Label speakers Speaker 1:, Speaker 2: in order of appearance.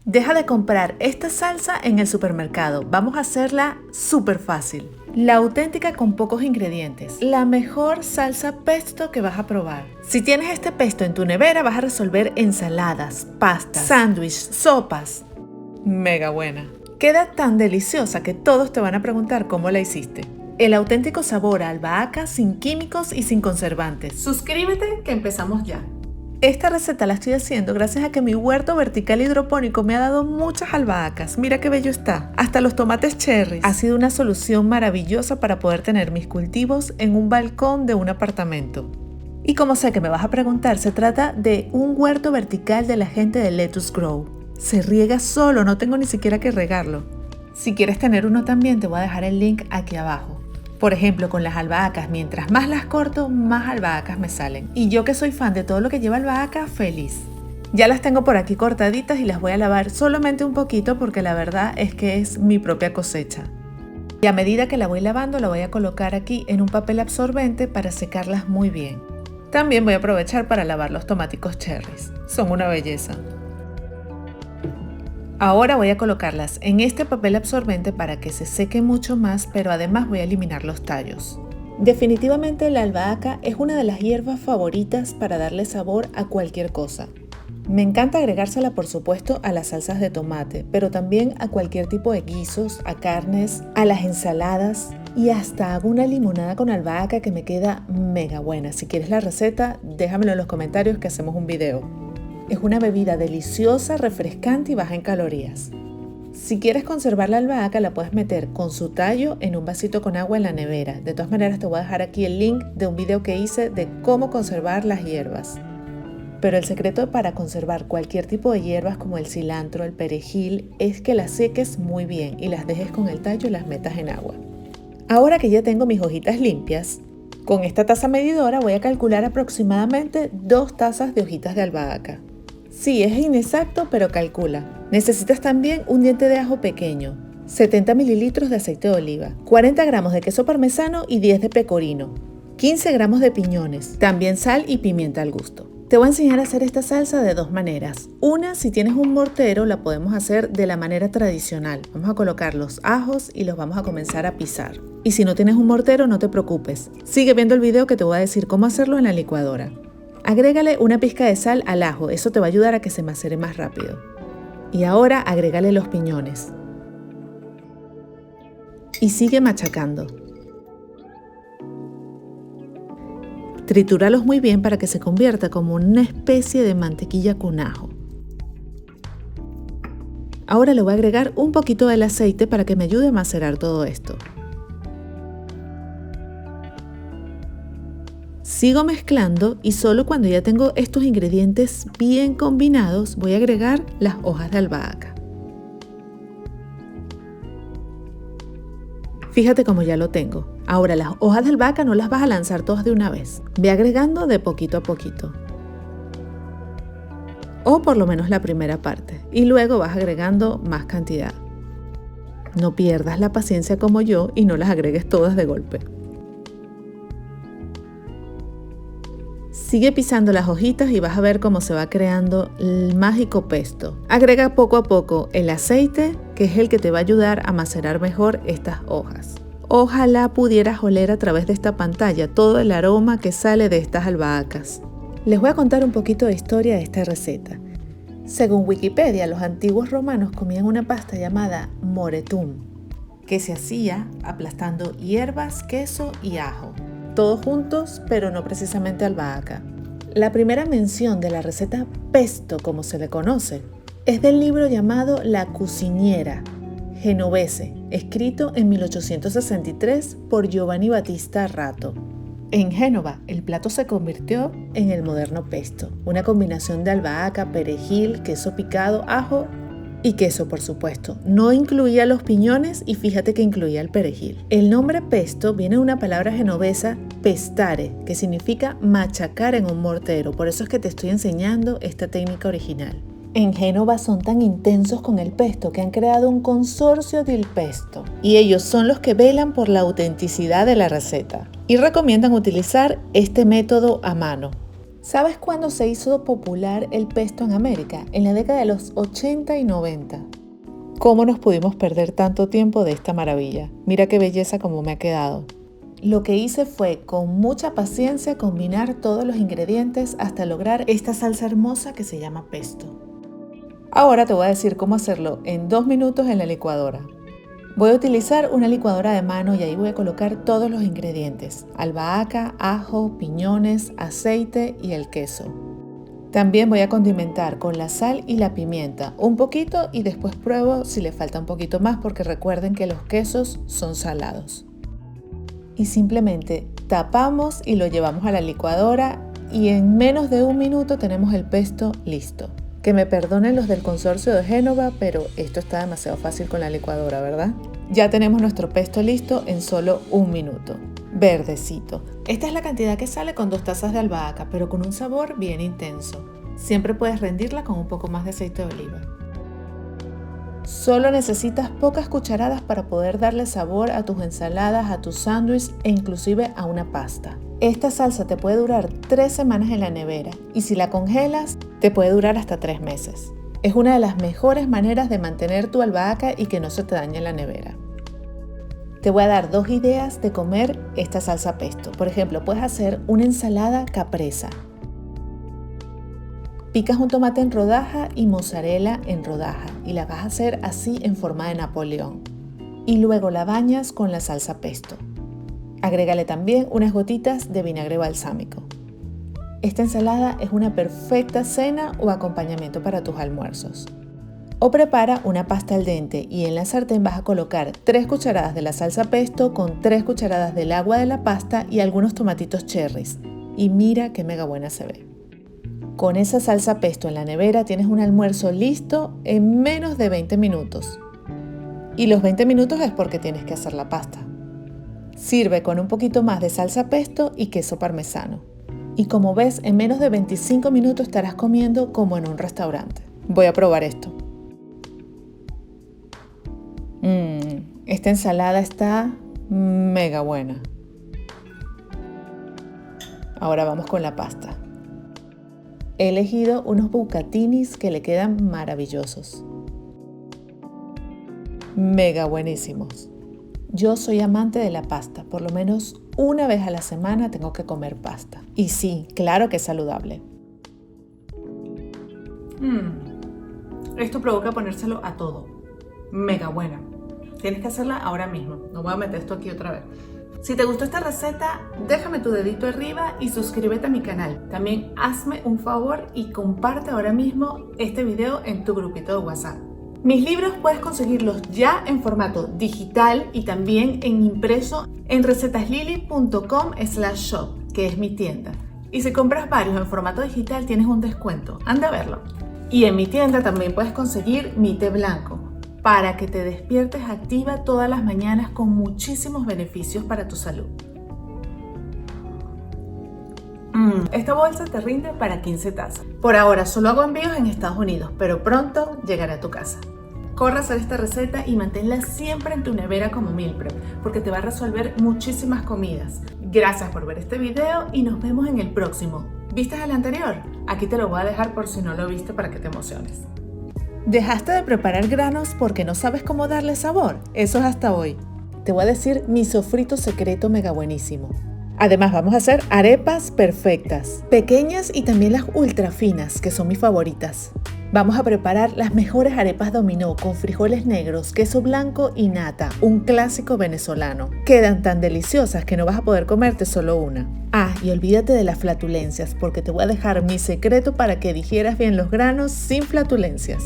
Speaker 1: Deja de comprar esta salsa en el supermercado. Vamos a hacerla súper fácil. La auténtica con pocos ingredientes. La mejor salsa pesto que vas a probar. Si tienes este pesto en tu nevera, vas a resolver ensaladas, pastas, sándwiches, sopas. Mega buena. Queda tan deliciosa que todos te van a preguntar cómo la hiciste. El auténtico sabor a albahaca sin químicos y sin conservantes. Suscríbete que empezamos ya. Esta receta la estoy haciendo gracias a que mi huerto vertical hidropónico me ha dado muchas albahacas. Mira qué bello está. Hasta los tomates cherry. Ha sido una solución maravillosa para poder tener mis cultivos en un balcón de un apartamento. Y como sé que me vas a preguntar, se trata de un huerto vertical de la gente de Lettuce Grow. Se riega solo, no tengo ni siquiera que regarlo. Si quieres tener uno también, te voy a dejar el link aquí abajo. Por ejemplo, con las albahacas, mientras más las corto, más albahacas me salen. Y yo que soy fan de todo lo que lleva albahaca, feliz. Ya las tengo por aquí cortaditas y las voy a lavar solamente un poquito porque la verdad es que es mi propia cosecha. Y a medida que la voy lavando, la voy a colocar aquí en un papel absorbente para secarlas muy bien. También voy a aprovechar para lavar los tomáticos cherries. Son una belleza. Ahora voy a colocarlas en este papel absorbente para que se seque mucho más, pero además voy a eliminar los tallos. Definitivamente la albahaca es una de las hierbas favoritas para darle sabor a cualquier cosa. Me encanta agregársela, por supuesto, a las salsas de tomate, pero también a cualquier tipo de guisos, a carnes, a las ensaladas y hasta hago una limonada con albahaca que me queda mega buena. Si quieres la receta, déjamelo en los comentarios que hacemos un video. Es una bebida deliciosa, refrescante y baja en calorías. Si quieres conservar la albahaca, la puedes meter con su tallo en un vasito con agua en la nevera. De todas maneras, te voy a dejar aquí el link de un video que hice de cómo conservar las hierbas. Pero el secreto para conservar cualquier tipo de hierbas como el cilantro, el perejil, es que las seques muy bien y las dejes con el tallo y las metas en agua. Ahora que ya tengo mis hojitas limpias, con esta taza medidora voy a calcular aproximadamente 2 tazas de hojitas de albahaca. Sí, es inexacto, pero calcula. Necesitas también un diente de ajo pequeño, 70 mililitros de aceite de oliva, 40 gramos de queso parmesano y 10 de pecorino, 15 gramos de piñones, también sal y pimienta al gusto. Te voy a enseñar a hacer esta salsa de 2 maneras. Una, si tienes un mortero, la podemos hacer de la manera tradicional. Vamos a colocar los ajos y los vamos a comenzar a pisar. Y si no tienes un mortero, no te preocupes. Sigue viendo el video que te voy a decir cómo hacerlo en la licuadora. Agrégale una pizca de sal al ajo, eso te va a ayudar a que se macere más rápido. Y ahora agrégale los piñones. Y sigue machacando. Tritúralos muy bien para que se convierta como una especie de mantequilla con ajo. Ahora le voy a agregar un poquito del aceite para que me ayude a macerar todo esto. Sigo mezclando y solo cuando ya tengo estos ingredientes bien combinados voy a agregar las hojas de albahaca. Fíjate cómo ya lo tengo. Ahora las hojas de albahaca no las vas a lanzar todas de una vez. Ve agregando de poquito a poquito. O por lo menos la primera parte. Y luego vas agregando más cantidad. No pierdas la paciencia como yo y no las agregues todas de golpe. Sigue pisando las hojitas y vas a ver cómo se va creando el mágico pesto. Agrega poco a poco el aceite, que es el que te va a ayudar a macerar mejor estas hojas. Ojalá pudieras oler a través de esta pantalla todo el aroma que sale de estas albahacas. Les voy a contar un poquito de historia de esta receta. Según Wikipedia, los antiguos romanos comían una pasta llamada moretum, que se hacía aplastando hierbas, queso y ajo. Todos juntos, pero no precisamente albahaca. La primera mención de la receta pesto, como se le conoce, es del libro llamado La Cuciniera Genovese, escrito en 1863 por Giovanni Battista Ratto. En Génova, el plato se convirtió en el moderno pesto, una combinación de albahaca, perejil, queso picado, ajo y queso, por supuesto. No incluía los piñones y fíjate que incluía el perejil. El nombre pesto viene de una palabra genovesa, pestare, que significa machacar en un mortero. Por eso es que te estoy enseñando esta técnica original. En Génova son tan intensos con el pesto que han creado un consorcio del pesto. Y ellos son los que velan por la autenticidad de la receta. Y recomiendan utilizar este método a mano. ¿Sabes cuándo se hizo popular el pesto en América? En la década de los 80 y 90. ¿Cómo nos pudimos perder tanto tiempo de esta maravilla? Mira qué belleza como me ha quedado. Lo que hice fue, con mucha paciencia, combinar todos los ingredientes hasta lograr esta salsa hermosa que se llama pesto. Ahora te voy a decir cómo hacerlo en 2 minutos en la licuadora. Voy a utilizar una licuadora de mano y ahí voy a colocar todos los ingredientes: albahaca, ajo, piñones, aceite y el queso. También voy a condimentar con la sal y la pimienta, un poquito, y después pruebo si le falta un poquito más, porque recuerden que los quesos son salados. Y simplemente tapamos y lo llevamos a la licuadora y en menos de 1 minuto tenemos el pesto listo. Que me perdonen los del consorcio de Génova, pero esto está demasiado fácil con la licuadora, ¿verdad? Ya tenemos nuestro pesto listo en solo 1 minuto. Verdecito. Esta es la cantidad que sale con 2 tazas de albahaca, pero con un sabor bien intenso. Siempre puedes rendirla con un poco más de aceite de oliva. Solo necesitas pocas cucharadas para poder darle sabor a tus ensaladas, a tus sándwiches e inclusive a una pasta. Esta salsa te puede durar 3 semanas en la nevera y si la congelas te puede durar hasta 3 meses. Es una de las mejores maneras de mantener tu albahaca y que no se te dañe en la nevera. Te voy a dar 2 ideas de comer esta salsa pesto. Por ejemplo, puedes hacer una ensalada capresa. Picas un tomate en rodaja y mozzarella en rodaja y la vas a hacer así en forma de Napoleón. Y luego la bañas con la salsa pesto. Agrégale también unas gotitas de vinagre balsámico. Esta ensalada es una perfecta cena o acompañamiento para tus almuerzos. O prepara una pasta al dente y en la sartén vas a colocar 3 cucharadas de la salsa pesto con 3 cucharadas del agua de la pasta y algunos tomatitos cherries. Y mira qué mega buena se ve. Con esa salsa pesto en la nevera tienes un almuerzo listo en menos de 20 minutos. Y los 20 minutos es porque tienes que hacer la pasta. Sirve con un poquito más de salsa pesto y queso parmesano. Y como ves, en menos de 25 minutos estarás comiendo como en un restaurante. Voy a probar esto. Esta ensalada está mega buena. Ahora vamos con la pasta. He elegido unos bucatinis que le quedan maravillosos. Mega buenísimos. Yo soy amante de la pasta, por lo menos una vez a la semana tengo que comer pasta. Y sí, claro que es saludable. Esto provoca ponérselo a todo. Mega buena. Tienes que hacerla ahora mismo. No voy a meter esto aquí otra vez. Si te gustó esta receta, déjame tu dedito arriba y suscríbete a mi canal. También hazme un favor y comparte ahora mismo este video en tu grupito de WhatsApp. Mis libros puedes conseguirlos ya en formato digital y también en impreso en recetaslily.com/shop, que es mi tienda. Y si compras varios en formato digital tienes un descuento. Anda a verlo. Y en mi tienda también puedes conseguir mi té blanco, para que te despiertes activa todas las mañanas con muchísimos beneficios para tu salud. Esta bolsa te rinde para 15 tazas. Por ahora solo hago envíos en Estados Unidos, pero pronto llegará a tu casa. Corre a hacer esta receta y manténla siempre en tu nevera como meal prep, porque te va a resolver muchísimas comidas. Gracias por ver este video y nos vemos en el próximo. ¿Viste el anterior? Aquí te lo voy a dejar por si no lo viste para que te emociones. ¿Dejaste de preparar granos porque no sabes cómo darle sabor? Eso es hasta hoy. Te voy a decir mi sofrito secreto mega buenísimo. Además vamos a hacer arepas perfectas, pequeñas y también las ultra finas, que son mis favoritas. Vamos a preparar las mejores arepas dominó con frijoles negros, queso blanco y nata, un clásico venezolano. Quedan tan deliciosas que no vas a poder comerte solo una. Y olvídate de las flatulencias, porque te voy a dejar mi secreto para que digieras bien los granos sin flatulencias.